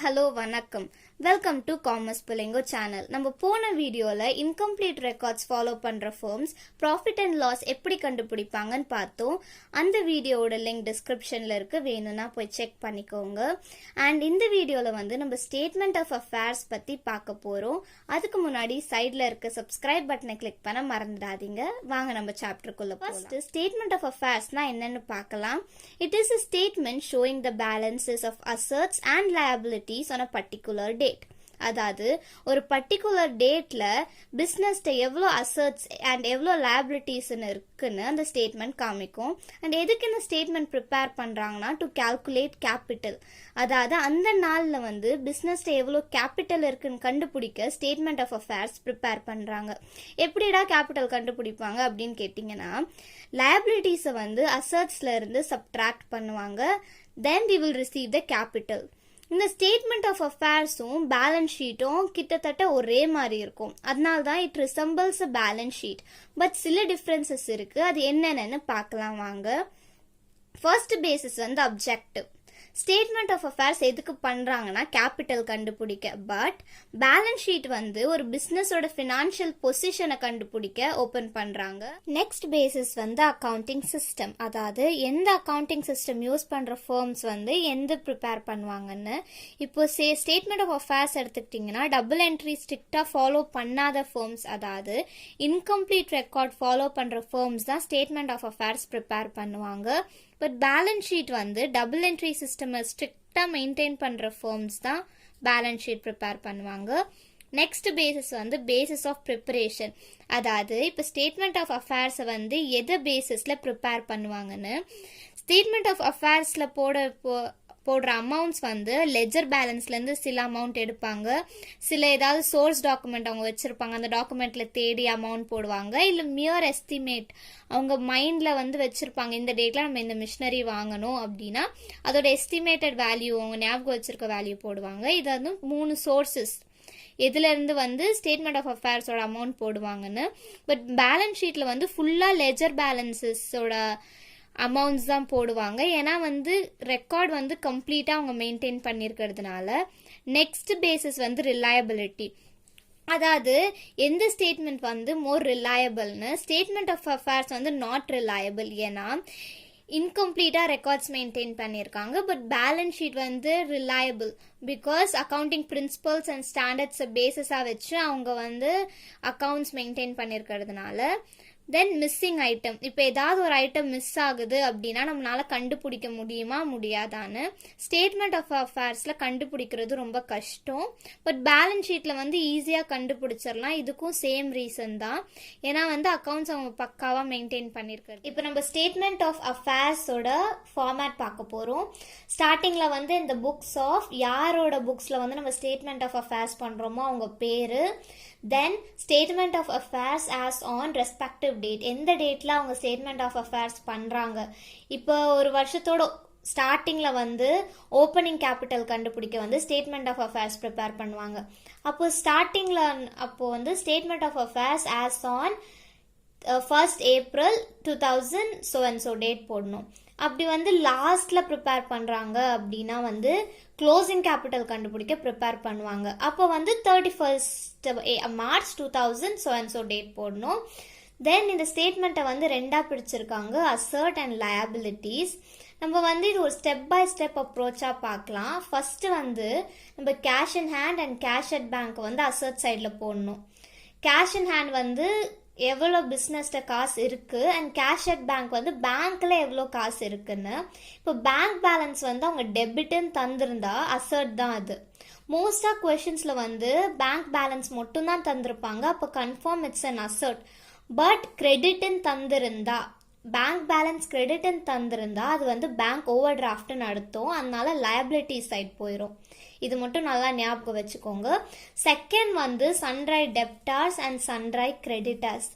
hello, vanakkam. Welcome to Commerce Pulingo channel. நம்ம போன வீடியோல incomplete records follow பண்ற firms profit and loss எப்படி கண்டுபிடிப்பாங்கன்னு பார்த்தோம். அந்த வீடியோவோட லிங்க் டிஸ்கிரிப்ஷன்ல இருக்கு, வேணும்னா போய் செக் பண்ணிக்கோங்க. அண்ட் இந்த வீடியோல வந்து நம்ம ஸ்டேட்மெண்ட் ஆஃப் அஃபேர்ஸ் பத்தி பார்க்க போறோம். அதுக்கு முன்னாடி சைட்ல இருக்க சப்ஸ்கிரைப் பட்டனை கிளிக் பண்ண மறந்துடாதீங்க. வாங்க நம்ம சாப்டருக்குள்ள போலாம். ஃபர்ஸ்ட் ஸ்டேட்மெண்ட் ஆஃப் அஃபேர்ஸ்னா என்னன்னு பார்க்கலாம். It is a statement showing the balances of assets and liabilities on a particular date. அதாவது ஒரு பர்டிகுலர் டேட்ல பிசினஸ்ட எவ்வளோ அசட்ஸ் அண்ட் எவ்வளோ லைபிலிட்டிஸ் இருக்குன்னு அந்த ஸ்டேட்மெண்ட் காமிக்கும். அண்ட் எதுக்கு இந்த ஸ்டேட்மெண்ட் ப்ரிப்பேர் பண்றாங்கன்னா டு கால்குலேட் கேபிட்டல். அதாவது அந்த நாள்ல வந்து பிசினஸ்ட எவ்வளோ கேபிட்டல் இருக்குன்னு கண்டுபிடிக்க ஸ்டேட்மெண்ட் ஆஃப் அஃபேர்ஸ் ப்ரிப்பேர் பண்றாங்க. எப்படிடா கேபிட்டல் கண்டுபிடிப்பாங்க அப்படின்னு கேட்டீங்கன்னா, லைபிலிட்டிஸை வந்து அசட்ஸ்ல இருந்து சப்ட்ராக்ட் பண்ணுவாங்க. Then we will receive the capital. இந்த ஸ்டேட்மெண்ட் ஆஃப் அஃபேர்ஸும் பேலன்ஸ் ஷீட்டும் கிட்டத்தட்ட ஒரே மாதிரி இருக்கும். அதனால தான் it resembles a balance sheet. But சில டிஃப்ரென்சஸ் இருக்கு, அது என்னென்னு பார்க்கலாம் வாங்க. ஃபர்ஸ்ட் பேசிஸ் வந்து அப்ஜெக்டிவ். ஸ்டேட்மெண்ட் ஆஃப் அஃபேர்ஸ் எதுக்கு பண்றாங்கன்னா கேபிட்டல் கண்டுபிடிக்க. பட் பேலன்ஸ் ஷீட் வந்து ஒரு பிசினஸோட ஃபினான்ஷியல் பொசிஷனை கண்டுபிடிக்க ஓபன் பண்றாங்க. நெக்ஸ்ட் பேசிஸ் வந்து அக்கவுண்டிங் சிஸ்டம். அதாவது எந்த அக்கவுண்டிங் சிஸ்டம் யூஸ் பண்ற ஃபர்ம்ஸ் வந்து எந்த ப்ரிப்பேர் பண்ணுவாங்கன்னு. இப்போ ஸ்டேட்மெண்ட் ஆஃப் அஃபேர்ஸ் எடுத்துக்கிட்டீங்கன்னா டபுள் என்ட்ரி ஸ்ட்ரிக்டா ஃபாலோ பண்ணாத ஃபர்ம்ஸ், அதாவது இன்கம்ப்ளீட் ரெக்கார்ட் ஃபாலோ பண்ற ஃபர்ம்ஸ் தான் ஸ்டேட்மெண்ட் ஆஃப் அஃபேர்ஸ் ப்ரிப்பேர் பண்ணுவாங்க. பட் பேலன்ஸ் ஷீட் வந்து டபுள் என்ட்ரி சிஸ்டமை ஸ்ட்ரிக்டா மெயின்டைன் பண்ற ஃபர்ம்ஸ் தான் பேலன்ஸ் ஷீட் ப்ரிப்பேர் பண்ணுவாங்க. நெக்ஸ்ட் பேசிஸ் வந்து பேசிஸ் ஆஃப் ப்ரிப்பரேஷன். அதாவது இப்போ ஸ்டேட்மெண்ட் ஆஃப் அஃபேர்ஸை வந்து எதை பேசிஸ்ல ப்ரிப்பேர் பண்ணுவாங்கன்னு. ஸ்டேட்மெண்ட் ஆஃப் அஃபேர்ஸ்ல போடுற அமௌண்ட்ஸ் வந்து லெஜர் பேலன்ஸ்ல இருந்து சில அமௌண்ட் எடுப்பாங்க. சில ஏதாவது சோர்ஸ் டாக்குமெண்ட் அவங்க வச்சிருப்பாங்க, அந்த டாக்குமெண்ட்ல தேடி அமௌண்ட் போடுவாங்க. இல்ல மியர் எஸ்டிமேட் அவங்க மைண்ட்ல வந்து வச்சிருப்பாங்க, இந்த டேட்ல நம்ம இந்த மிஷினரி வாங்கணும் அப்படின்னா அதோட எஸ்டிமேட்டட் வேல்யூ அவங்க ஞாபகம் வச்சிருக்க வேல்யூ போடுவாங்க. இது வந்து 3 சோர்சஸ் எதுல இருந்து வந்து ஸ்டேட்மெண்ட் ஆஃப் அஃபேர்ஸோட அமௌண்ட் போடுவாங்கன்னு. பட் பேலன்ஸ் ஷீட்ல வந்து ஃபுல்லா லெஜர் பேலன்சஸோட அமௌண்ட்ஸ் தான் போடுவாங்க. ஏன்னா வந்து ரெக்கார்ட் வந்து கம்ப்ளீட்டா அவங்க மெயின்டைன் பண்ணிருக்கிறதுனால. நெக்ஸ்ட் பேசிஸ் வந்து ரிலையபிலிட்டி. அதாவது எந்த ஸ்டேட்மெண்ட் வந்து மோர் ரிலையபிள்னு. ஸ்டேட்மெண்ட் ஆஃப் அஃபேர்ஸ் வந்து நாட் ரிலையபிள், ஏன்னா இன்கம்ப்ளீட்டா ரெக்கார்ட்ஸ் மெயின்டைன் பண்ணியிருக்காங்க. பட் பேலன்ஸ் ஷீட் வந்து reliable, because accounting principles and standards பேசிஸா வச்சு அவங்க வந்து அக்கவுண்ட்ஸ் மெயின்டைன் பண்ணிருக்கிறதுனால. Then missing item. இப்போ ஏதாவது ஒரு ஐட்டம் மிஸ் ஆகுது அப்படின்னா நம்மளால கண்டுபிடிக்க முடியுமா முடியாதான்னு. ஸ்டேட்மெண்ட் ஆஃப் அஃபேர்ஸ்ல கண்டுபிடிக்கிறது ரொம்ப கஷ்டம். பட் பேலன்ஸ் ஷீட்ல வந்து ஈஸியா கண்டுபிடிச்சிடலாம். இதுக்கும் சேம் ரீசன் தான், ஏன்னா வந்து அக்கவுண்ட்ஸ் அவங்க பக்காவா மெயின்டைன் பண்ணிருக்காரு. இப்போ நம்ம ஸ்டேட்மெண்ட் ஆஃப் அஃபேர்ஸோட ஃபார்மேட் பார்க்க போறோம். ஸ்டார்டிங்ல வந்து இந்த புக்ஸ் ஆஃப் யாரோட புக்ஸ்ல வந்து நம்ம ஸ்டேட்மெண்ட் ஆஃப் அஃபேர்ஸ் பண்றோமோ அவங்க பேரு. Then statement of affairs as on respective date, எந்த டேட்ல அவங்க ஸ்டேட்மெண்ட் ஆஃப் அஃபேர்ஸ் பண்றாங்க. இப்போ ஒரு வருஷத்தோட ஸ்டார்டிங்ல வந்து ஓப்பனிங் கேபிட்டல் கண்டுபிடிக்க வந்து ஸ்டேட்மெண்ட் ஆஃப் அஃபேர்ஸ் ப்ரிப்பேர் பண்ணுவாங்க. அப்போ ஸ்டார்டிங்ல அப்போ வந்து statement of affairs as on 1st April 2000 so and so date போடணும். அப்படி வந்து லாஸ்ட்ல ப்ரிப்பேர் பண்றாங்க அப்படின்னா வந்து க்ளோசிங் கேபிட்டல் கண்டுபிடிக்க ப்ரிப்பேர் பண்ணுவாங்க. அப்போ வந்து 31st March 2000 so and so date போடணும். தென் இந்த ஸ்டேட்மெண்ட்டை வந்து ரெண்டா பிடிச்சிருக்காங்க, அசர்ட் அண்ட் லயபிலிட்டிஸ். நம்ம வந்து இது ஒரு ஸ்டெப் பை ஸ்டெப் அப்ரோச்சா பார்க்கலாம். ஃபர்ஸ்ட் வந்து நம்ம cash in hand and cash at bank வந்து அசர்ட் சைட்ல போடணும். கேஷ் இன் ஹேண்ட் வந்து எவ்வளோ பிஸ்னஸ்ல காசு இருக்கு அண்ட் கேஷ் அட் பேங்க் வந்து பேங்க்ல எவ்வளோ காசு இருக்குன்னு. இப்போ பேங்க் பேலன்ஸ் வந்து அவங்க டெபிட்னு தந்திருந்தா அசர்ட் தான் அது. மோஸ்டா கொஸ்டின்ஸ்ல வந்து பேங்க் பேலன்ஸ் மட்டும் தான் தந்திருப்பாங்க, அப்போ confirm it's an asset. But கிரெடிட்னு தந்திருந்தா, பேங்க் பேலன்ஸ் கிரெடிட்னு தந்திருந்தா அது வந்து பேங்க் ஓவர் டிராஃப்ட்னு அர்த்தம். அதனால லயபிலிட்டி சைட் போயிடும். இது மட்டும் நல்லா ஞாபகம் வச்சுக்கோங்க. செகண்ட் வந்து sun-dried debtors and sun-dried creditors.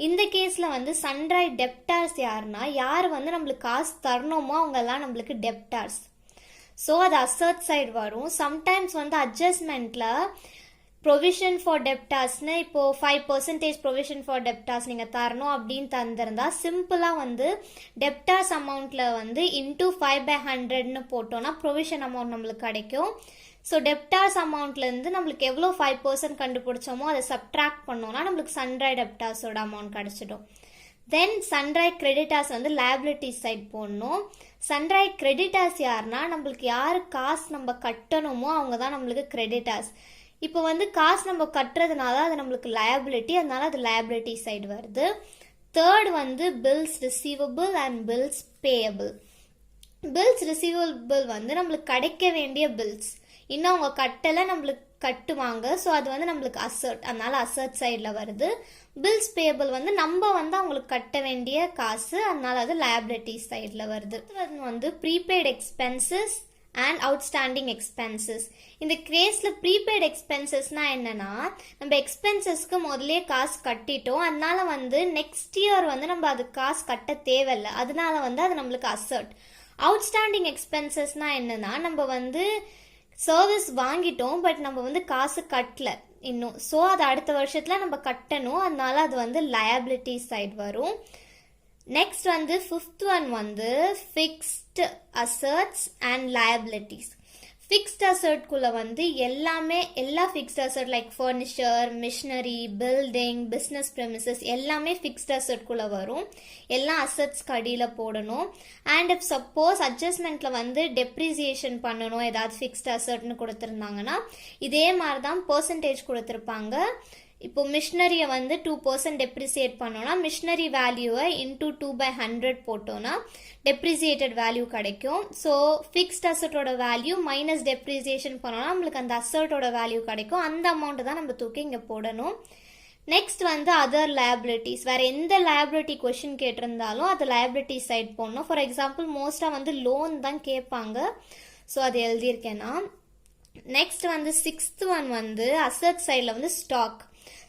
இந்த கேஸ்ல வந்து சன்ட்ரை டெப்டார்ஸ் யாருன்னா, யார் வந்து நம்மளுக்கு காசு தரணுமோ அவங்க எல்லாம் நம்மளுக்கு டெப்டார்ஸ். ஸோ அது அசர்ட் சைடு வரும். சம்டைம்ஸ் வந்து அட்ஜஸ்ட்மெண்ட்ல ப்ரொவிஷன் ஃபார் டெப்டார்ஸ்னு இப்போது 5% ப்ரொவிஷன் ஃபார் டெப்டார்ஸ் நீங்கள் தரணும் அப்படின்னு தந்திருந்தா சிம்பிளாக வந்து டெப்டார்ஸ் அமௌண்ட்டில் வந்து இன்டூ 5/100ன்னு போட்டோன்னா ப்ரொவிஷன் அமௌண்ட் நம்மளுக்கு கிடைக்கும். ஸோ டெப்டார்ஸ் அமௌண்ட்லேருந்து நம்மளுக்கு எவ்வளோ 5% கண்டுபிடிச்சோமோ அதை சப்ட்ராக்ட் பண்ணோன்னா நம்மளுக்கு சன்ட்ரை டெப்டார்ஸோட அமௌண்ட் கிடச்சிடும். தென் சன்ட்ரை கிரெடிட்டார்ஸ் வந்து லைபிலிட்டி சைட் போடணும். சன்ட்ரை கிரெடிட்டார்ஸ் யாருன்னா நம்மளுக்கு யார் காசு நம்ம கட்டணுமோ அவங்க தான் நம்மளுக்கு கிரெடிட்டார்ஸ். இப்போ வந்து காசு நம்ம கட்டுறதுனால அது நம்மளுக்கு லயபிலிட்டி, அதனால அது லயபிலிட்டி சைடு வருது. தேர்ட் வந்து bills receivable and bills payable. Bills receivable வந்து நம்மளுக்கு கிடைக்க வேண்டிய பில்ஸ், இன்னும் அவங்க கட்டலை நம்மளுக்கு கட்டுவாங்க, ஸோ அது வந்து நம்மளுக்கு அசர்ட், அதனால அசர்ட் சைடில் வருது. பில்ஸ் பேயபிள் வந்து நம்ம வந்து அவங்களுக்கு கட்ட வேண்டிய காசு, அதனால அது லயபிலிட்டி சைடில் வருது. வந்து prepaid expenses and outstanding expenses. இந்த கேஸில் ப்ரீபெய்டு எக்ஸ்பென்சஸ்னா என்னன்னா நம்ம எக்ஸ்பென்சஸ்க்கு முதலே காசு கட்டிட்டோம், அதனால வந்து நெக்ஸ்ட் இயர் வந்து நம்ம அது காசு கட்ட தேவையில்லை, அதனால வந்து அது நம்மளுக்கு அசர்ட். அவுட்ஸ்டாண்டிங் எக்ஸ்பென்சஸ்னா என்னன்னா நம்ம வந்து சர்வீஸ் வாங்கிட்டோம் பட் நம்ம வந்து காசு கட்டல இன்னும், ஸோ அது அடுத்த வருஷத்துல நம்ம கட்டணும், அதனால அது வந்து லயபிலிட்டி சைடு வரும். நெக்ஸ்ட் வந்து ஃபிஃப்த் ஒன் வந்து fixed assets and liabilities. Fixed அசர்ட்குள்ளே வந்து எல்லா fixed asset like furniture, machinery, building, business premises எல்லாமே ஃபிக்ஸ்ட் அசர்ட்குள்ளே வரும். எல்லா அசர்ட்ஸ்க்கு அடியில் போடணும். அண்ட் இப் சப்போஸ் அட்ஜஸ்ட்மெண்ட்டில் வந்து டெப்ரிசியேஷன் பண்ணணும், ஏதாவது ஃபிக்ஸ்ட் அசர்ட்னு கொடுத்துருந்தாங்கன்னா இதே மாதிரி தான் பர்சன்டேஜ் கொடுத்துருப்பாங்க. இப்போ மிஷினரியை வந்து 2% டெப்ரிசியேட் பண்ணோன்னா மிஷினரி வேல்யூவை இன்டூ 2/100 போட்டோன்னா டெப்ரிசியேட்டட் வேல்யூ கிடைக்கும். ஸோ ஃபிக்ஸ்ட் அசட்டோட வேல்யூ மைனஸ் டெப்ரிசியேஷன் பண்ணோன்னா நம்மளுக்கு அந்த அசட்டோட வேல்யூ கிடைக்கும். அந்த அமௌண்ட்டு தான் நம்ம தூக்கி இங்கே போடணும். நெக்ஸ்ட் வந்து அதர் லயபிலிட்டிஸ். வேறு எந்த லயபிலிட்டி கொஷின் கேட்டிருந்தாலும் அது லயபிலிட்டி சைட் போடணும். ஃபார் எக்ஸாம்பிள் மோஸ்ட்டாக வந்து லோன் தான் கேட்பாங்க, ஸோ அது எழுதியிருக்கேன்னா. நெக்ஸ்ட் வந்து சிக்ஸ்த் ஒன் வந்து அசட் சைடில் வந்து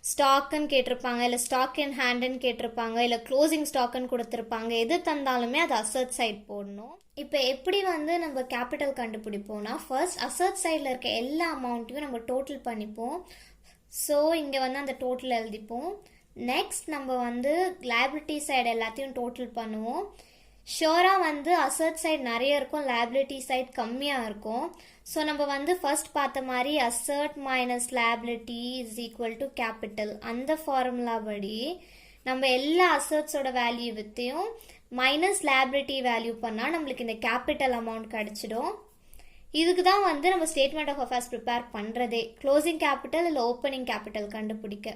ஸ்டாக்குன்னு கேட்டிருப்பாங்க, இல்லை ஸ்டாக் இன் ஹேண்டுன்னு கேட்டிருப்பாங்க, இல்லை க்ளோசிங் ஸ்டாக்குன்னு கொடுத்துருப்பாங்க. எது தந்தாலுமே அது அசட் சைட் போடணும். இப்போ எப்படி வந்து நம்ம கேபிட்டல் கண்டுபிடிப்போம்னா ஃபர்ஸ்ட் அசட் சைடில் இருக்க எல்லா அமௌண்ட்டையும் நம்ம டோட்டல் பண்ணிப்போம். ஸோ இங்கே வந்து அந்த டோட்டல் எழுதிப்போம். நெக்ஸ்ட் நம்ம வந்து லைபிலிட்டி சைடு எல்லாத்தையும் டோட்டல் பண்ணுவோம். ஷோராக வந்து அசட் சைட் நிறைய இருக்கும், லைபிலிட்டி சைட் கம்மியாக இருக்கும். ஸோ நம்ம வந்து ஃபர்ஸ்ட் பார்த்த மாதிரி asset minus liability is equal to capital, அந்த ஃபார்முலா படி நம்ம எல்லா அசட்ஸோட வேல்யூ வித்தையும் மைனஸ் லைபிலிட்டி வேல்யூ பண்ணால் நம்மளுக்கு இந்த கேபிட்டல் அமௌண்ட் கிடச்சிடும். இதுக்கு தான் வந்து நம்ம ஸ்டேட்மெண்ட் ஆஃப் அஃபேர்ஸ் ப்ரிப்பேர் பண்ணுறதே, க்ளோசிங் கேபிட்டல் இல்லை ஓப்பனிங் கேபிட்டல் கண்டுபிடிக்க.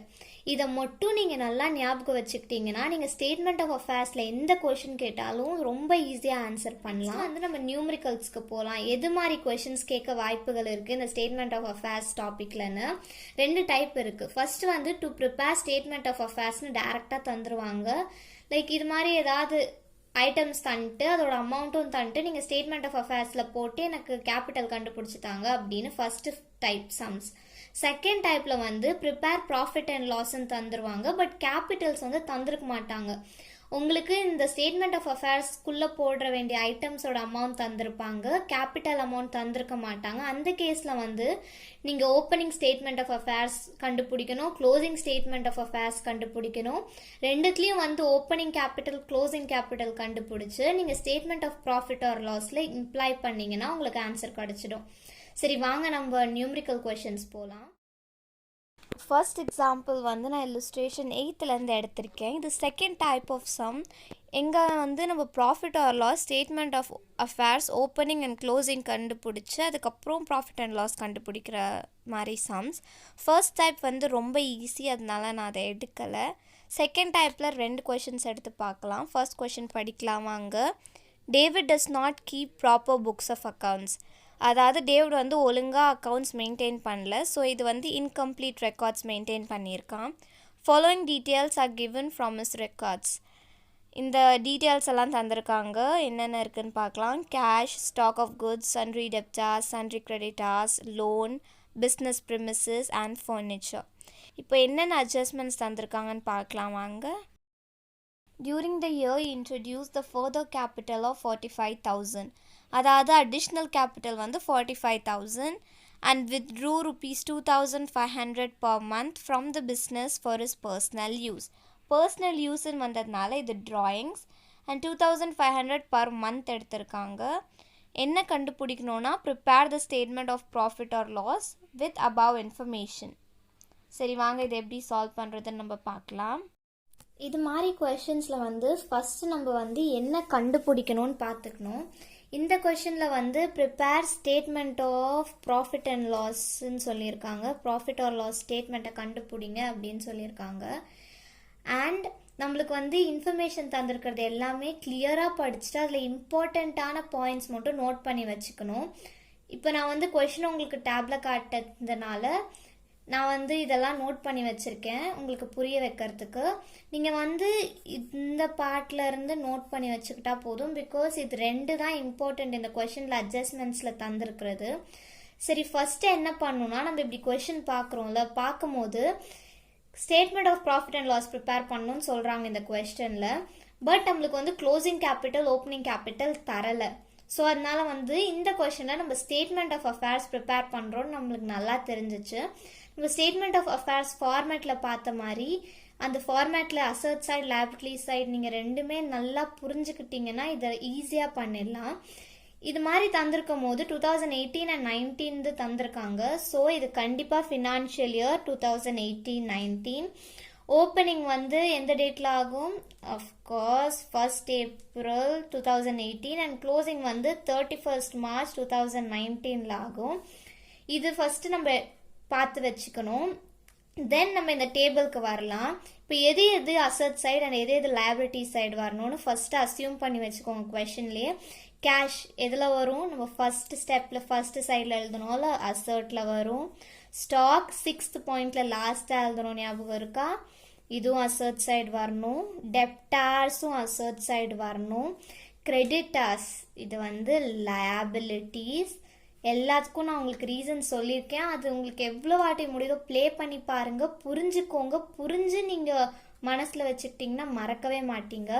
இதை மட்டும் நீங்கள் நல்லா ஞாபகம் வச்சுக்கிட்டீங்கன்னா நீங்கள் ஸ்டேட்மெண்ட் ஆஃப் அஃபேர்ஸில் எந்த கொஷின் கேட்டாலும் ரொம்ப ஈஸியாக ஆன்சர் பண்ணலாம். வந்து நம்ம நியூமரிக்கல்ஸ்க்கு போகலாம். எது மாதிரி கொஷின்ஸ் கேட்க வாய்ப்புகள் இருக்குது இந்த ஸ்டேட்மெண்ட் ஆஃப் அஃபேர்ஸ் டாப்பிக்லன்னு 2 டைப் இருக்குது. ஃபர்ஸ்ட் வந்து டு ப்ரிப்பேர் ஸ்டேட்மெண்ட் ஆஃப் அஃபேர்ஸ்னு டேரெக்டாக தந்துருவாங்க. லைக் இது மாதிரி ஏதாவது ஐட்டம்ஸ் தந்துட்டு அதோட அமௌண்ட்டும் தந்துட்டு நீங்கள் ஸ்டேட்மெண்ட் ஆஃப் அஃபேர்ஸில் போட்டு எனக்கு கேபிட்டல் கண்டுபிடிச்சிட்டாங்க அப்படின்னு ஃபர்ஸ்ட் டைப் சம்ஸ். செகண்ட் டைப்பில் வந்து ப்ரிப்பேர் ப்ராஃபிட் அண்ட் லாஸ்ன்னு தந்துருவாங்க, பட் கேபிட்டல்ஸ் வந்து தந்துருக்க மாட்டாங்க. உங்களுக்கு இந்த ஸ்டேட்மெண்ட் ஆஃப் அஃபேர்ஸ்க்குள்ளே போடுற வேண்டிய ஐட்டம்ஸோட அமௌண்ட் தந்திருப்பாங்க, கேபிட்டல் அமௌண்ட் தந்திருக்க மாட்டாங்க. அந்த கேஸில் வந்து நீங்கள் ஓப்பனிங் ஸ்டேட்மெண்ட் ஆஃப் அஃபேர்ஸ் கண்டுபிடிக்கணும், க்ளோசிங் ஸ்டேட்மெண்ட் ஆஃப் அஃபேர்ஸ் கண்டுபிடிக்கணும். ரெண்டுத்துலேயும் வந்து ஓப்பனிங் கேபிட்டல் க்ளோசிங் கேபிட்டல் கண்டுபிடிச்சு நீங்கள் ஸ்டேட்மெண்ட் ஆஃப் ப்ராஃபிட் ஆர் லாஸில் இம்ப்ளை பண்ணிங்கன்னா உங்களுக்கு ஆன்சர் கிடச்சிடும். சரி வாங்க நம்ம நியூமரிக்கல் கொஷின்ஸ் போகலாம். ஃபர்ஸ்ட் எக்ஸாம்பிள் வந்து நான் இல்லுஸ்ட்ரேஷன் 8லேருந்து எடுத்திருக்கேன். இது செகண்ட் டைப் ஆஃப் சம். எங்கே வந்து நம்ம profit or loss statement of affairs opening and closing கண்டுபிடிச்சி அதுக்கப்புறம் ப்ராஃபிட் அண்ட் லாஸ் கண்டுபிடிக்கிற மாதிரி சம்ஸ். ஃபர்ஸ்ட் டைப் வந்து ரொம்ப ஈஸி, அதனால நான் அதை எடுக்கலை. செகண்ட் டைப்பில் 2 கொஷின்ஸ் எடுத்து பார்க்கலாம். ஃபர்ஸ்ட் கொஷின் படிக்கலாம் வாங்க. David does not keep proper books of accounts. அதாவது டேவிட் வந்து ஒழுங்காக அக்கௌண்ட்ஸ் மெயின்டைன் பண்ணல, ஸோ இது வந்து இன்கம்ப்ளீட் ரெக்கார்ட்ஸ் மெயின்டைன் பண்ணியிருக்கான். Following details are given from his records. இந்த டீட்டெயில்ஸ் எல்லாம் தந்திருக்காங்க, என்னென்ன இருக்குதுன்னு பார்க்கலாம். Cash, stock of goods, sundry debtors, sundry creditors, loan, business premises and furniture. இப்போ என்னென்ன அட்ஜஸ்ட்மெண்ட்ஸ் தந்திருக்காங்கன்னு பார்க்கலாம் வாங்க. During the year, he introduced the further capital of 45,000. அதாவது அடிஷ்னல் கேபிட்டல் வந்து 45,000 and withdrew rupees 2500 per month from the business for his personal use. Personal use வந்ததுனால இது drawings and 2500 per month எடுத்திருக்காங்க. என்ன கண்டுபிடிக்கணும்னா prepare the statement of profit or loss with above information. சரி வாங்க இதை எப்படி சால்வ் பண்ணுறதுன்னு நம்ம பார்க்கலாம். இது மாதிரி கொஷின்ஸில் வந்து ஃபஸ்ட்டு நம்ம வந்து என்ன கண்டுபிடிக்கணும்னு பார்த்துக்கணும். இந்த கொஷினில் வந்து prepare statement of profit and லாஸ்ன்னு சொல்லியிருக்காங்க. ப்ராஃபிட் ஆர் லாஸ் ஸ்டேட்மெண்ட்டை கண்டுபிடிங்க அப்படின்னு சொல்லியிருக்காங்க. அண்ட் நம்மளுக்கு வந்து இன்ஃபர்மேஷன் தந்திருக்கிறது எல்லாமே கிளியராக படிச்சுட்டு அதில் இம்பார்ட்டண்ட்டான பாயிண்ட்ஸ் மட்டும் நோட் பண்ணி வச்சுக்கணும். இப்போ நான் வந்து கொஷின் உங்களுக்கு டேப்ல காட்டுறதுனால நான் வந்து இதெல்லாம் நோட் பண்ணி வச்சுருக்கேன் உங்களுக்கு புரிய வைக்கிறதுக்கு. நீங்கள் வந்து இந்த பார்ட்டில் இருந்து நோட் பண்ணி வச்சுக்கிட்டா போதும். பிகாஸ் இது ரெண்டு தான் இம்பார்ட்டண்ட் இந்த கொஷினில் அட்ஜஸ்ட்மெண்ட்ஸில் தந்திருக்கிறது. சரி ஃபஸ்ட்டு என்ன பண்ணணும்னா நம்ம இப்படி கொஷின் பார்க்குறோம்ல, பார்க்கும்போது statement of profit and loss prepare பண்ணணும்னு சொல்கிறாங்க இந்த கொஸ்டினில். பட் நம்மளுக்கு வந்து க்ளோசிங் கேபிட்டல் ஓப்பனிங் கேபிட்டல் தரலை. ஸோ அதனால வந்து இந்த கொஷனில் நம்ம ஸ்டேட்மெண்ட் ஆஃப் அஃபேர்ஸ் ப்ரிப்பேர் பண்ணுறோன்னு நம்மளுக்கு நல்லா தெரிஞ்சிச்சு. நம்ம ஸ்டேட்மெண்ட் ஆஃப் அஃபேர்ஸ் ஃபார்மேட்டில் பார்த்த மாதிரி அந்த ஃபார்மேட்டில் அசர்ட் சைட் லைபிலிட்டி சைட் நீங்கள் ரெண்டுமே நல்லா புரிஞ்சுக்கிட்டீங்கன்னா இதை ஈஸியாக பண்ணிடலாம். இது மாதிரி தந்திருக்கும் போது 2018 and 19 தந்திருக்காங்க. ஸோ இது கண்டிப்பாக ஃபினான்ஷியல் இயர் 2018-19. ஓப்பனிங் வந்து எந்த டேட்டில் ஆகும்? Of course 1st April 2018 and closing வந்து 31st March 2019 ஆகும். இது ஃபஸ்ட்டு நம்ம பார்த்து வச்சுக்கணும். தென் நம்ம இந்த டேபிளுக்கு வரலாம். இப்போ எது எது அசட் சைடு அண்ட் எது எது லைபிலிட்டி சைடு வரணும்னு ஃபஸ்ட்டு அசியூம் பண்ணி வச்சுக்கோங்க. கொஷின்லேயே கேஷ் எதில் வரும்? நம்ம ஃபஸ்ட் ஸ்டெப்பில் ஃபஸ்ட்டு சைடில் எழுதணும்ல, அசர்ட்டில் வரும். ஸ்டாக் 6th பாயிண்டில் லாஸ்ட்டாக எழுதணும், ஞாபகம் இருக்கா? இதுவும் அசர்ட் சைடு வரணும். டெப்டார்ஸும் அசர்ட் சைடு வரணும். கிரெடிட்டார்ஸ் இது வந்து லயபிலிட்டிஸ். எல்லாத்துக்கும் நான் உங்களுக்கு ரீசன் சொல்லியிருக்கேன். அது உங்களுக்கு எவ்வளோ வாட்டி முடியுதோ ப்ளே பண்ணி பாருங்கள், புரிஞ்சுக்கோங்க. புரிஞ்சு நீங்கள் மனசில் வச்சுக்கிட்டிங்கன்னா மறக்கவே மாட்டீங்க.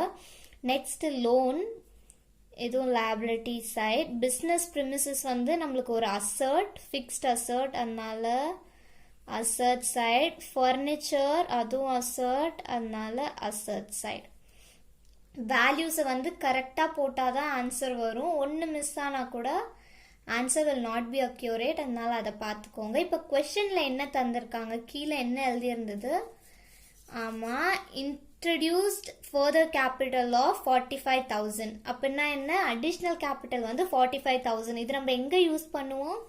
நெக்ஸ்ட்டு லோன், இதுவும் லைபிலிட்டி சைட். பிஸ்னஸ் ப்ரிமிசஸ் வந்து நம்மளுக்கு ஒரு அசர்ட், ஃபிக்ஸ்ட் அசர்ட், அதனால அசர்ட் சைட். ஃபர்னிச்சர் அதுவும் அசர்ட், அதனால அசர்ட் சைட். வேல்யூஸை வந்து கரெக்டாக போட்டால் தான் ஆன்சர் வரும். ஒன்று மிஸ் ஆனால் கூட answer will not be accurate, அதனால அதை பார்த்துக்கோங்க. இப்போ கொஸ்டினில் என்ன தந்திருக்காங்க, கீழே என்ன எழுதியிருந்தது? ஆமாம், இன்ட்ரடியூஸ்ட் ஃபர்தர் கேபிட்டல் ஆஃப் 45,000. அப்படின்னா என்ன? அடிஷ்னல் கேபிட்டல் வந்து 45,000. இது நம்ம எங்கே யூஸ் பண்ணுவோம்?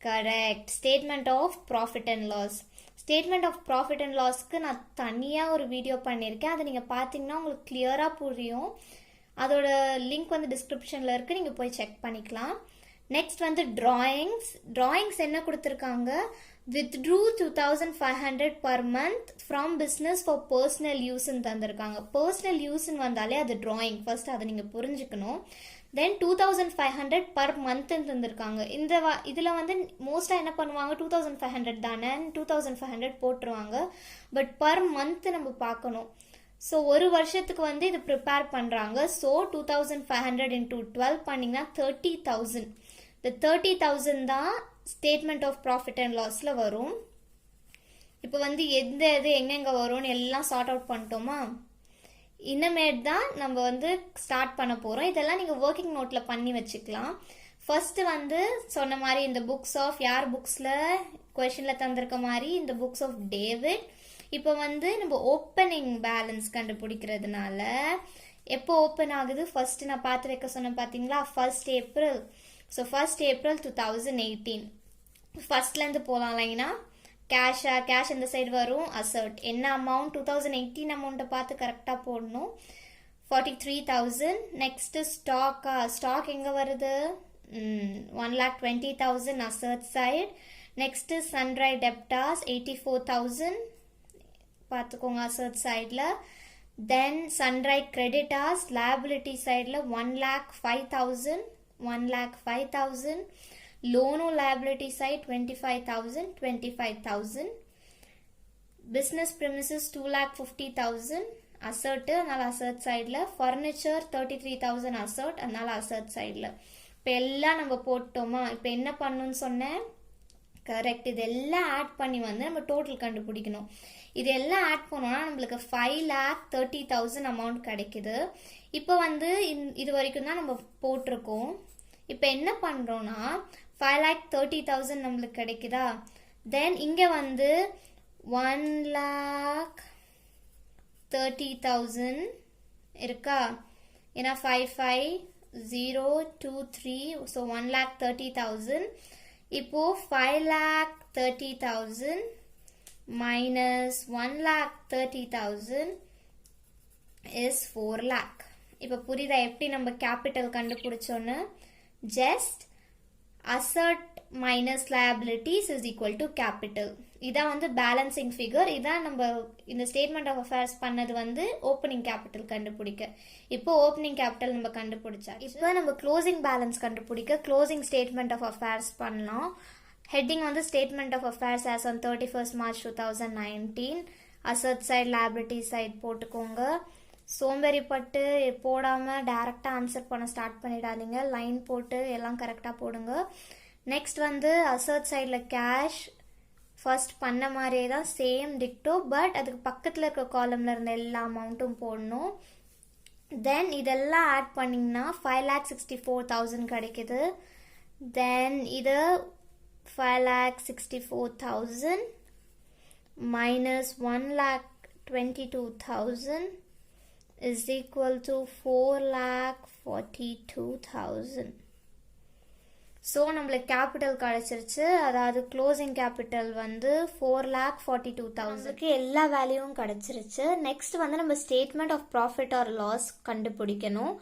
Correct, statement of profit and loss. Statement of profit and லாஸ்க்கு நான் தனியாக ஒரு வீடியோ பண்ணியிருக்கேன். அதை நீங்கள் பார்த்தீங்கன்னா உங்களுக்கு கிளியராக புரியும். அதோட லிங்க் வந்து டிஸ்கிரிப்ஷனில் இருக்குது, நீங்கள் போய் செக் பண்ணிக்கலாம். நெக்ஸ்ட் வந்து டிராயிங்ஸ். டிராயிங்ஸ் என்ன கொடுத்துருக்காங்க? withdrew 2500 per month from business for personal யூஸ்ன்னு தந்திருக்காங்க. பர்சனல் யூஸ்ன்னு வந்தாலே அது டிராயிங். ஃபர்ஸ்ட் அதை நீங்கள் புரிஞ்சுக்கணும். தென் 2500 per month தந்திருக்காங்க. இதில் வந்து மோஸ்ட்டாக என்ன பண்ணுவாங்க? 2500 தானே, 2500 போட்டுருவாங்க. பட் பர் மந்த் நம்ம பார்க்கணும். ஸோ ஒரு வருஷத்துக்கு வந்து இது ப்ரிப்பேர் பண்ணுறாங்க. ஸோ 2500 into 12 பண்ணிங்கன்னா 30,000. இந்த 30,000 தான் ஸ்டேட்மெண்ட் ஆஃப் ப்ராஃபிட் அண்ட் லாஸில் வரும். இப்போ வந்து எந்த இது எங்கெங்கே வரும்னு எல்லாம் சார்ட் அவுட் பண்ணிட்டோமா? இனிமேட் தான் நம்ம வந்து ஸ்டார்ட் பண்ண போகிறோம். இதெல்லாம் நீங்கள் ஒர்க்கிங் நோட்டில் பண்ணி வச்சுக்கலாம். ஃபர்ஸ்ட்டு வந்து சொன்ன மாதிரி இந்த புக்ஸ் ஆஃப் யார் புக்ஸில் கொஷனில் தந்திருக்க மாதிரி இந்த புக்ஸ் ஆஃப் டேவிட். இப்போ வந்து நம்ம ஓப்பனிங் பேலன்ஸ் கண்டுபிடிக்கிறதுனால எப்போ ஓப்பன் ஆகுது? ஃபர்ஸ்ட் நான் பார்த்து வைக்க சொன்னேன் பார்த்தீங்களா? 1st April. So 1st April 2018. ஃபர்ஸ்ட்லேருந்து போகலாம் லைனா. கேஷ் இந்த சைடு வரும். அசர்ட் என்ன அமௌண்ட்? 2018 அமௌண்ட்டை பார்த்து கரெக்டாக போடணும். 43,000. நெக்ஸ்ட்டு ஸ்டாக் எங்கே வருது? 1,20,000 அசர்ட் சைடு. நெக்ஸ்ட்டு சன்ரை டெப்டாஸ் 84,000 பார்த்துக்கோங்க அசர்ட் சைடில். தென் சன்ரை கிரெடிட்டாஸ் லைபிலிட்டி சைடில் 1,05,000. 1,05,000. Loan liability side 25,000. 25,000. Business premises 2,50,000 asset, அதனால அசர்ட் சைடில். ஃபர்னிச்சர் 33,000 அசர்ட், அதனால அசர்ட் சைடில். இப்போ எல்லாம் நம்ம போட்டோமா? இப்போ என்ன பண்ணணும்னு சொன்னேன்? கரெக்ட். இதெல்லாம் ஆட் பண்ணி வந்து நம்ம டோட்டல் கண்டுபிடிக்கணும். இதெல்லாம் ஆட் பண்ணோம்னா நம்மளுக்கு 5,30,000 அமௌண்ட் கிடைக்குது. இப்போ வந்து இது வரைக்கும் தான் நம்ம போட்டிருக்கோம். இப்போ என்ன பண்ணுறோன்னா 5,30,000 நம்மளுக்கு கிடைக்குதா. தென் இங்கே வந்து 1,30,000 இருக்கா. ஏன்னா 55,023 ஸோ 1,30,000. இப்போ 5,30,000 minus 1,30,000 is 4 lakh. இப்போ புரியுதா எப்படி நம்ம கேபிட்டல் கண்டுபிடிச்சோன்னு. Just assert minus liabilities is equal to capital. இதான் வந்து பேலன்சிங் ஃபிகர். இதான் நம்ம இந்த ஸ்டேட்மெண்ட் ஆஃப் அஃபேர்ஸ் பண்ணது வந்து ஓப்பனிங் கேபிட்டல் கண்டுபிடிக்க. இப்போ ஓப்பனிங் கேபிட்டல் நம்ம கண்டுபிடிச்சா இப்போ நம்ம க்ளோசிங் பேலன்ஸ் கண்டுபிடிக்க க்ளோசிங் ஸ்டேட்மெண்ட் ஆஃப் அஃபேர்ஸ் பண்ணலாம். ஹெட்டிங் வந்து statement of affairs as on 31st March 2019. Asset side liability side போட்டுக்கோங்க. சோம்பேறிப்பட்டு போடாமல் டேரெக்டாக ஆன்சர் பண்ண ஸ்டார்ட் பண்ணிடாதீங்க. லைன் போட்டு எல்லாம் கரெக்டாக போடுங்க. நெக்ஸ்ட் வந்து அசட் சைடில் கேஷ் ஃபர்ஸ்ட் பண்ண மாதிரியே தான் சேம் டிக்டோ, பட் அதுக்கு பக்கத்தில் இருக்க காலமில் இருந்த எல்லா அமௌண்ட்டும் போடணும். தென் இதெல்லாம் ஆட் பண்ணிங்கன்னா 5,64,000 கிடைக்குது. தென் இது 5,64,000 minus 1,22,000 is equal to 4,42,000. So நம்மளுக்கு கேபிட்டல் கிடைச்சிருச்சு. அதாவது க்ளோசிங் கேபிட்டல் வந்து 4,42,000. எல்லா வேல்யூவும் கிடைச்சிருச்சு. நெக்ஸ்ட் வந்து நம்ம statement of profit or loss கண்டுபிடிக்கணும்.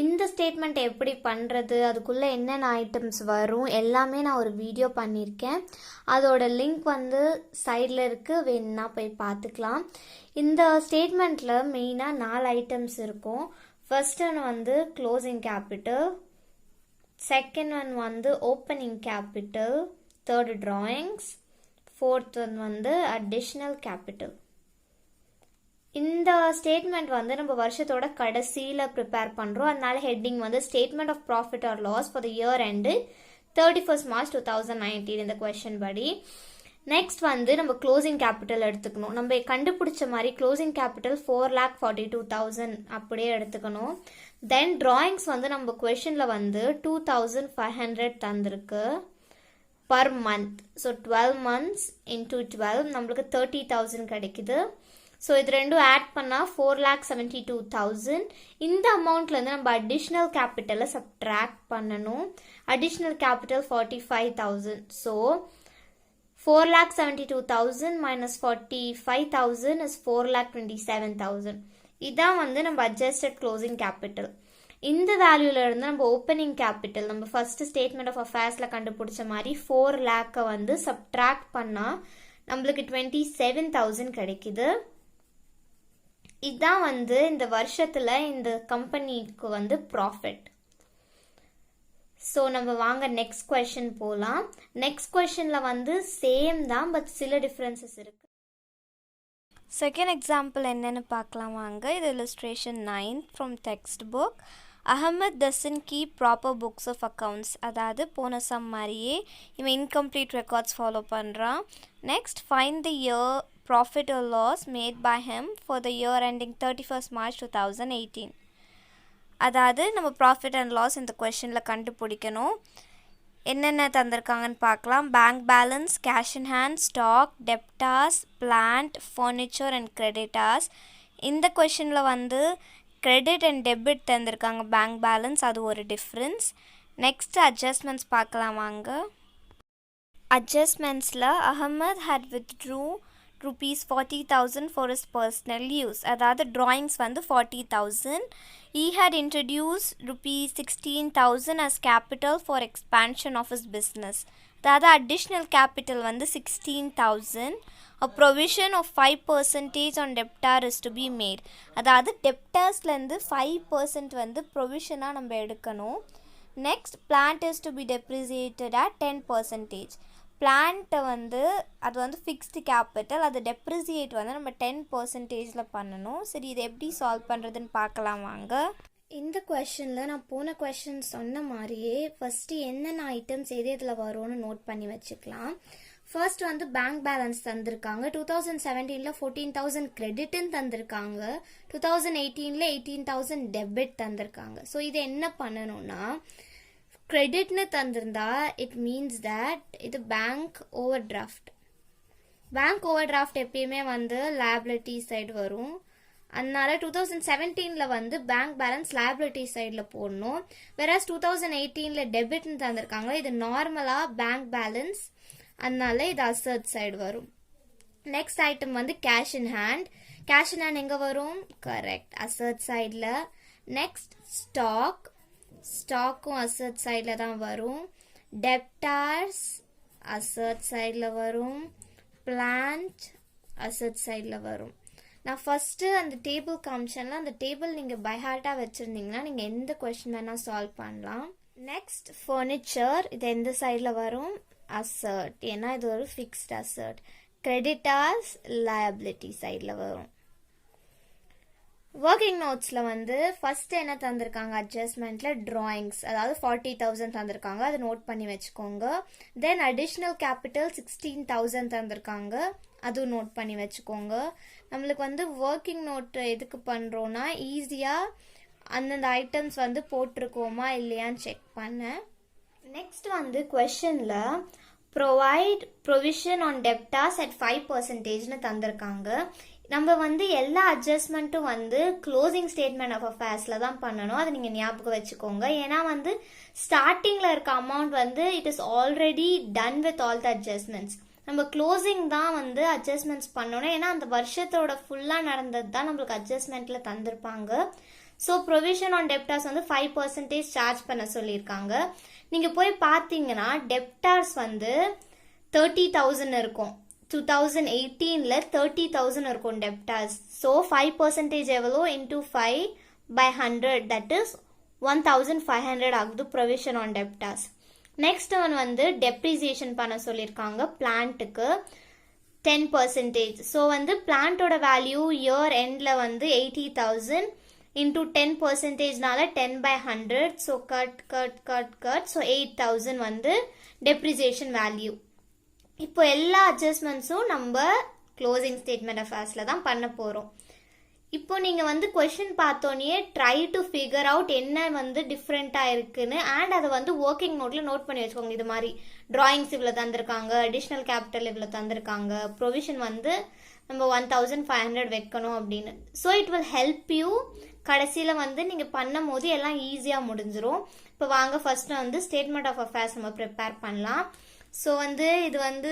இந்த ஸ்டேட்மெண்ட் எப்படி பண்ணுறது, அதுக்குள்ளே என்னென்ன ஐட்டம்ஸ் வரும் எல்லாமே நான் ஒரு வீடியோ பண்ணியிருக்கேன். அதோட லிங்க் வந்து சைடில் இருக்குது, வேணும்னா போய் பார்த்துக்கலாம். இந்த ஸ்டேட்மெண்ட்டில் மெயினாக 4 ஐட்டம்ஸ் இருக்கும். ஃபர்ஸ்ட் ஒன்று வந்து க்ளோசிங் கேபிட்டல், செகண்ட் ஒன் வந்து opening capital, third drawings, fourth one வந்து அடிஷ்னல் கேபிட்டல். இந்த ஸ்டேட்மெண்ட் வந்து நம்ம வருஷத்தோட கடைசியில் ப்ரிப்பேர் பண்ணுறோம். அதனால ஹெட்டிங் வந்து statement of profit or loss for the year end 31st March 2019 இந்த கொஸ்டின் படி. நெக்ஸ்ட் வந்து நம்ம க்ளோசிங் கேபிட்டல் எடுத்துக்கணும். நம்ம கண்டுபிடிச்ச மாதிரி க்ளோசிங் கேபிட்டல் 4,42,000 அப்படியே எடுத்துக்கணும். தென் டிராயிங்ஸ் வந்து நம்ம கொஸ்டினில் வந்து 2,500 தந்திருக்கு per month. So 12 months into 12 நம்மளுக்கு 30,000 கிடைக்குது. ஸோ இது ரெண்டும் ஆட் பண்ணால் 4,72,000. இந்த அமௌண்ட்லேருந்து நம்ம அடிஷ்னல் கேபிட்டலை சப்ட்ராக்ட் பண்ணணும். Additional capital 45,000. So 4,72,000 minus 45,000 is 4,27,000. இதான் வந்து நம்ம அட்ஜஸ்டட் க்ளோசிங் கேபிட்டல். இந்த வேல்யூல இருந்து நம்ம ஓப்பனிங் கேபிட்டல் நம்ம ஃபர்ஸ்ட் ஸ்டேட்மெண்ட் ஆஃப் அஃபேர்ஸ்ல கண்டுபிடிச்ச மாதிரி 4 lakh வந்து சப்ட்ராக்ட் பண்ணா நம்மளுக்கு 27,000 கிடைக்குது. இதான் வந்து இந்த வருஷத்துல இந்த கம்பெனிக்கு வந்து ப்ராஃபிட். ஸோ நம்ம வாங்க நெக்ஸ்ட் கொஸ்டின் போகலாம். நெக்ஸ்ட் கொஸ்டின்ல வந்து சேம் தான், பட் சில டிஃப்ரென்சஸ் இருக்கு. செகண்ட் எக்ஸாம்பிள் என்னன்னு பார்க்கலாம் வாங்க. இது illustration 9 from textbook. Ahmed doesn't keep proper books of accounts. அதாவது போன சம் மாதிரியே இவன் incomplete records ஃபாலோ பண்ணுறான். Next find the year profit or loss made by him for the year ending 31st March 2018. அதாவது நம்ம ப்ராஃபிட் அண்ட் லாஸ் இந்த கொஷனில் கண்டுபிடிக்கணும். என்னென்ன தந்திருக்காங்கன்னு பார்க்கலாம். Bank balance, cash in hand, stock, debtors, plant, furniture and creditors. இந்த கொஷனில் வந்து கிரெடிட் அண்ட் டெபிட் தந்திருக்காங்க. பேங்க் பேலன்ஸ் அது ஒரு டிஃப்ரென்ஸ். நெக்ஸ்ட் அட்ஜஸ்ட்மெண்ட்ஸ் பார்க்கலாம் வாங்க. அட்ஜஸ்ட்மெண்ட்ஸில் Ahmed had withdrew rupees 40,000 for his personal use. அதாவது drawings வந்து 40,000. He had introduced rupees 16,000 as capital for expansion of his business. அதாவது additional capital வந்து 16,000. A provision of 5% on debtor is to be made. அதாவது debtorsலேருந்து 5% வந்து ப்ரொவிஷனாக நம்ம எடுக்கணும். Next, plant is to be depreciated at 10%. பிளான்ட்டை வந்து அது வந்து ஃபிக்ஸ்டு கேபிட்டல், அது டெப்ரிசியேட் வந்து நம்ம 10%ல் பண்ணணும். சரி, இது எப்படி சால்வ் பண்ணுறதுன்னு பார்க்கலாம் வாங்க. இந்த கொஷனில் நான் போன கொஷின் சொன்ன மாதிரியே ஃபஸ்ட்டு என்னென்ன ஐட்டம்ஸ் எது இதில் வரும்னு நோட் பண்ணி வச்சுக்கலாம். ஃபர்ஸ்ட் வந்து பேங்க் பேலன்ஸ் தந்திருக்காங்க. 2017 14,000 கிரெடிட்னு தந்திருக்காங்க. 2018 18,000 டெபிட் தந்திருக்காங்க. ஸோ இது என்ன பண்ணணும்னா, கிரெடிட்னு தந்திருந்தா இட் மீன்ஸ் தட் இது bank over draft. Bank over draft எப்பயுமே வந்து லைபிலிட்டி சைடு வரும். அதனால 2017 வந்து பேங்க் பேலன்ஸ் லைபிலிட்டி சைடில் போடணும். வேறஸ் 2018 டெபிட்னு தந்திருக்காங்க. இது நார்மலாக பேங்க் பேலன்ஸ், அதனால இது அசர்ட் சைடு வரும். நெக்ஸ்ட் ஐட்டம் வந்து cash in hand. Cash in hand எங்கே வரும்? கரெக்ட், அசர்ட் சைடில். நெக்ஸ்ட் ஸ்டாக்கும் அசர்ட் சைடில் தான் வரும். டெப்டார்ஸ் அசர்ட் சைடில் வரும். பிளான்ட் அசர்ட் சைடில் வரும். நான் ஃபஸ்ட்டு அந்த டேபிள் காமிச்சேன்ல, அந்த டேபிள் நீங்கள் பைஹார்ட்டாக வச்சுருந்தீங்கன்னா நீங்கள் எந்த கொஸ்டின் வேணால் சால்வ் பண்ணலாம். நெக்ஸ்ட் ஃபர்னிச்சர், இது எந்த சைடில் வரும்? அசர்ட், ஏன்னா இது ஒரு ஃபிக்ஸ்ட் அசர்ட். கிரெடிட்டார்ஸ் லயபிலிட்டி சைடில் வரும். ஒர்க்கிங் நோட்ஸில் வந்து ஃபர்ஸ்ட் என்ன தந்திருக்காங்க அட்ஜஸ்ட்மெண்ட்டில்? ட்ராயிங்ஸ், அதாவது 40,000 தந்திருக்காங்க, அதை நோட் பண்ணி வச்சுக்கோங்க. தென் அடிஷ்னல் கேபிட்டல் 16,000 தந்திருக்காங்க, அதுவும் நோட் பண்ணி வச்சுக்கோங்க. நம்மளுக்கு வந்து ஒர்க்கிங் நோட் எதுக்கு பண்ணுறோன்னா, ஈஸியாக அந்தந்த ஐட்டம்ஸ் வந்து போட்டிருக்கோமா இல்லையான்னு செக் பண்ணேன். நெக்ஸ்ட் வந்து கொஷனில் provide provision on debtors at 5% தந்திருக்காங்க. நம்ம வந்து எல்லா அட்ஜஸ்ட்மெண்ட்டும் வந்து க்ளோசிங் ஸ்டேட்மெண்ட் ஆஃப் அஃபேர்ஸில் தான் பண்ணணும். அதை நீங்கள் ஞாபகம் வச்சுக்கோங்க. ஏன்னா வந்து ஸ்டார்டிங்கில் இருக்க அமௌண்ட் வந்து it is already done with all the adjustments. நம்ம க்ளோசிங் தான் வந்து அட்ஜஸ்ட்மெண்ட்ஸ் பண்ணணும். ஏன்னா அந்த வருஷத்தோட ஃபுல்லாக நடந்தது தான் நம்மளுக்கு அட்ஜஸ்ட்மெண்ட்டில் தந்திருப்பாங்க. ஸோ ப்ரொவிஷன் ஆன் டெப்டார்ஸ் வந்து 5% சார்ஜ் பண்ண சொல்லியிருக்காங்க. நீங்கள் போய் பார்த்தீங்கன்னா டெப்டார்ஸ் வந்து 30,000 இருக்கும். 2018 30,000 இருக்கும் டெப்டார்ஸ். ஸோ 5% எவ்வளோ? இன்டூ 5/100, தட் இஸ் 1,500 ஆகுது provision on debtors. Next one வந்து டெப்ரிசியேஷன் பண்ண சொல்லியிருக்காங்க பிளான்ட்டுக்கு 10%. ஸோ வந்து பிளான்ட்டோட வேல்யூ இயர் எண்டில் வந்து 80,000 இன்டூ 10%னால 10/100. So cut. ஸோ 8,000 வந்து டெப்ரிசியேஷன் வேல்யூ. இப்போ எல்லா அட்ஜஸ்ட்மெண்ட்ஸும் நம்ம க்ளோசிங் ஸ்டேட்மெண்ட் அஃபேர்ஸில் தான் பண்ண போகிறோம். இப்போ நீங்கள் வந்து கொஷின் பார்த்தோன்னே ட்ரை டு ஃபிகர் அவுட் என்ன வந்து டிஃப்ரெண்ட்டாக இருக்குன்னு, அண்ட் அதை வந்து ஒர்க்கிங் நோட்டில் நோட் பண்ணி வச்சுக்கோங்க. இது மாதிரி ட்ராயிங்ஸ் இவ்வளோ தந்திருக்காங்க, அடிஷ்னல் கேபிட்டல் இவ்வளோ தந்திருக்காங்க, ப்ரொவிஷன் வந்து நம்ம 1,500 வைக்கணும் அப்படின்னு. So it will help you. கடைசியில் வந்து நீங்கள் பண்ணும் போது எல்லாம் ஈஸியாக முடிஞ்சிடும். இப்போ வாங்க ஃபர்ஸ்ட்டு வந்து ஸ்டேட்மெண்ட் ஆஃப் அஃபேர்ஸ் நம்ம ப்ரிப்பேர் பண்ணலாம். ஸோ வந்து இது வந்து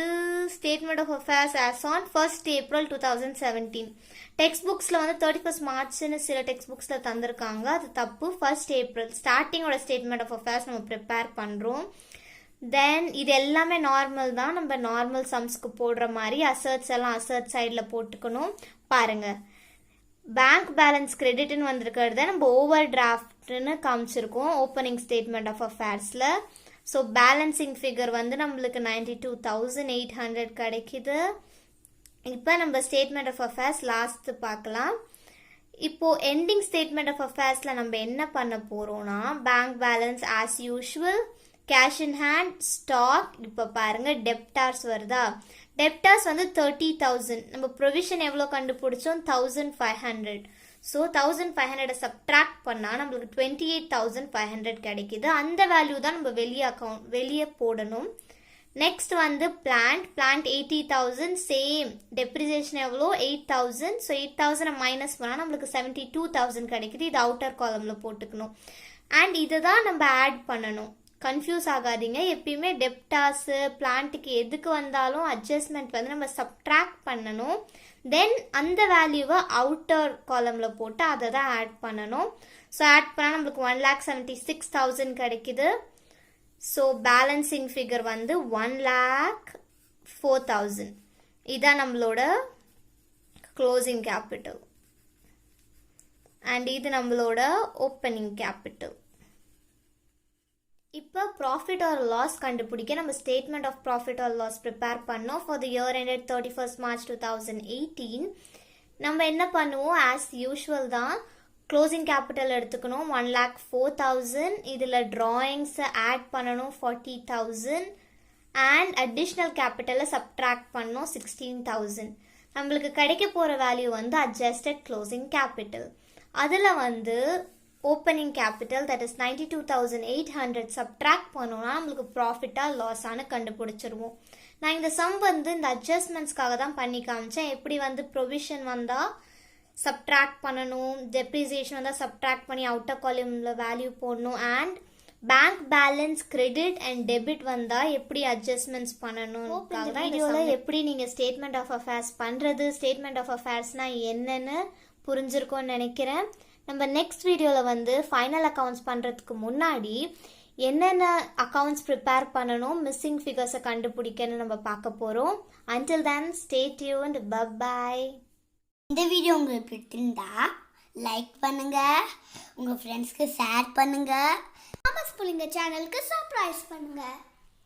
statement of affairs as on 1st April 2017. Text புக்ஸில் வந்து 31st Marchன்னு சில டெக்ஸ்ட் புக்ஸில் தந்திருக்காங்க, அது தப்பு. 1st April ஸ்டார்டிங்கோட ஸ்டேட்மெண்ட் ஆஃப் அஃபேர்ஸ் நம்ம ப்ரிப்பேர் பண்ணுறோம். தென் இது எல்லாமே நார்மல் தான். நம்ம நார்மல் சம்ஸ்க்கு போடுற மாதிரி அசர்ட்ஸ் எல்லாம் அசர்ட் சைடில் போட்டுக்கணும். பாருங்கள், பேங்க் பேலன்ஸ் கிரெடிட்னு வந்திருக்கிறத நம்ம ஓவர் டிராஃப்ட்னு காமிச்சிருக்கோம் ஓப்பனிங் ஸ்டேட்மெண்ட் ஆஃப் அஃபேர்ஸில். ஸோ பேலன்சிங் ஃபிகர் வந்து நம்மளுக்கு 92,800 கிடைக்குது. இப்போ நம்ம ஸ்டேட்மெண்ட் ஆஃப் அஃபேர்ஸ் லாஸ்ட்டு பார்க்கலாம். இப்போது எண்டிங் ஸ்டேட்மெண்ட் ஆஃப் அஃபேர்ஸில் நம்ம என்ன பண்ண போகிறோம்னா, bank balance as usual, cash in hand, stock. இப்போ பாருங்கள் டெப்டார்ஸ் வருதா? டெப்டார்ஸ் வந்து 30,000. நம்ம ப்ரொவிஷன் எவ்வளோ கண்டுபிடிச்சோம்? 1,500. ஸோ 1,500 சப்ட்ராக்ட் பண்ணால் நம்மளுக்கு 28,500 கிடைக்கிது. அந்த வேல்யூ தான் நம்ம வெளியே போடணும். நெக்ஸ்ட் வந்து பிளான்ட் 80,000. சேம் டெப்ரிசியேஷன் எவ்வளோ? 8,000. ஸோ 8,000 மைனஸ் பண்ணால் நம்மளுக்கு 72,000 கிடைக்கிது. இது அவுட்டர் காலமில் போட்டுக்கணும். அண்ட் இதை தான் நம்ம ஆட் பண்ணணும். கன்ஃபியூஸ் ஆகாதீங்க. எப்பயுமே டெப்டார்ஸு பிளான்ட்டுக்கு எதுக்கு வந்தாலும் அட்ஜஸ்ட்மெண்ட் வந்து நம்ம சப்ட்ராக்ட் பண்ணணும். தென் அந்த வேல்யூவை அவுட்டர் காலமில் போட்டு அதை தான் ஆட் பண்ணணும். ஸோ ஆட் பண்ணால் நம்மளுக்கு 1,76,000 கிடைக்குது. ஸோ பேலன்சிங் ஃபிகர் வந்து 1,04,000. இதான் நம்மளோட க்ளோசிங் கேபிட்டல். அண்ட் இது நம்மளோட ஓப்பனிங் கேபிட்டல். இப்போ ப்ராஃபிட் ஆர் லாஸ் கண்டுபிடிக்க நம்ம statement of profit or loss prepare பண்ணோம். For the year ended 31st March 2018. நம்ம என்ன பண்ணுவோம்? ஆஸ் யூஷுவல் தான் க்ளோசிங் கேபிட்டல் எடுத்துக்கணும் 1,04,000. இதில் ட்ராயிங்ஸை ஆட் பண்ணணும் 40,000 அண்ட் அடிஷ்னல் கேபிட்டலை சப்ட்ராக்ட் பண்ணணும் 16,000. நம்மளுக்கு கிடைக்க போகிற வேல்யூ வந்து அட்ஜஸ்டட் க்ளோசிங் கேபிட்டல். அதில் வந்து opening capital that is 92,800 subtract பண்ணோம்னா நம்மளுக்கு ப்ராஃபிட்டாக லாஸானு கண்டுபிடிச்சிருவோம். நான் இந்த சம் வந்து இந்த அட்ஜஸ்ட்மெண்ட்ஸ்க்காக தான் பண்ணி காமிச்சேன். எப்படி வந்து ப்ரொவிஷன் வந்தால் சப்ட்ராக்ட் பண்ணணும், டெப்ரிசியேஷன் வந்தால் சப்ட்ராக்ட் பண்ணி அவுட்டர் காலமில் வேல்யூ போடணும், and bank balance credit and debit வந்தால் எப்படி அட்ஜஸ்ட்மெண்ட்ஸ் பண்ணணும். இந்த வீடியோவில் எப்படி நீங்கள் ஸ்டேட்மெண்ட் ஆஃப் அஃபேர்ஸ் பண்ணுறது, ஸ்டேட்மெண்ட் ஆஃப் அஃபேர்ஸ்னால் என்னென்னு புரிஞ்சிருக்கோன்னு நினைக்கிறேன். நம்ம நெக்ஸ்ட் வீடியோவில் வந்து ஃபைனல் அக்கௌண்ட்ஸ் பண்ணுறதுக்கு முன்னாடி என்னென்ன அக்கௌண்ட்ஸ் ப்ரிப்பேர் பண்ணணும், மிஸ்ஸிங் ஃபிகர்ஸை கண்டுபிடிக்கணும்னு நம்ம பார்க்க போகிறோம். Until then, stay tuned. Bye-bye. இந்த வீடியோ உங்களுக்கு பிடிச்சிருந்தா லைக் பண்ணுங்க, உங்கள் ஃப்ரெண்ட்ஸ்க்கு ஷேர் பண்ணுங்க, காமர்ஸ் புள்ளிங்க சேனலுக்கு சப்ஸ்கிரைப் பண்ணுங்க.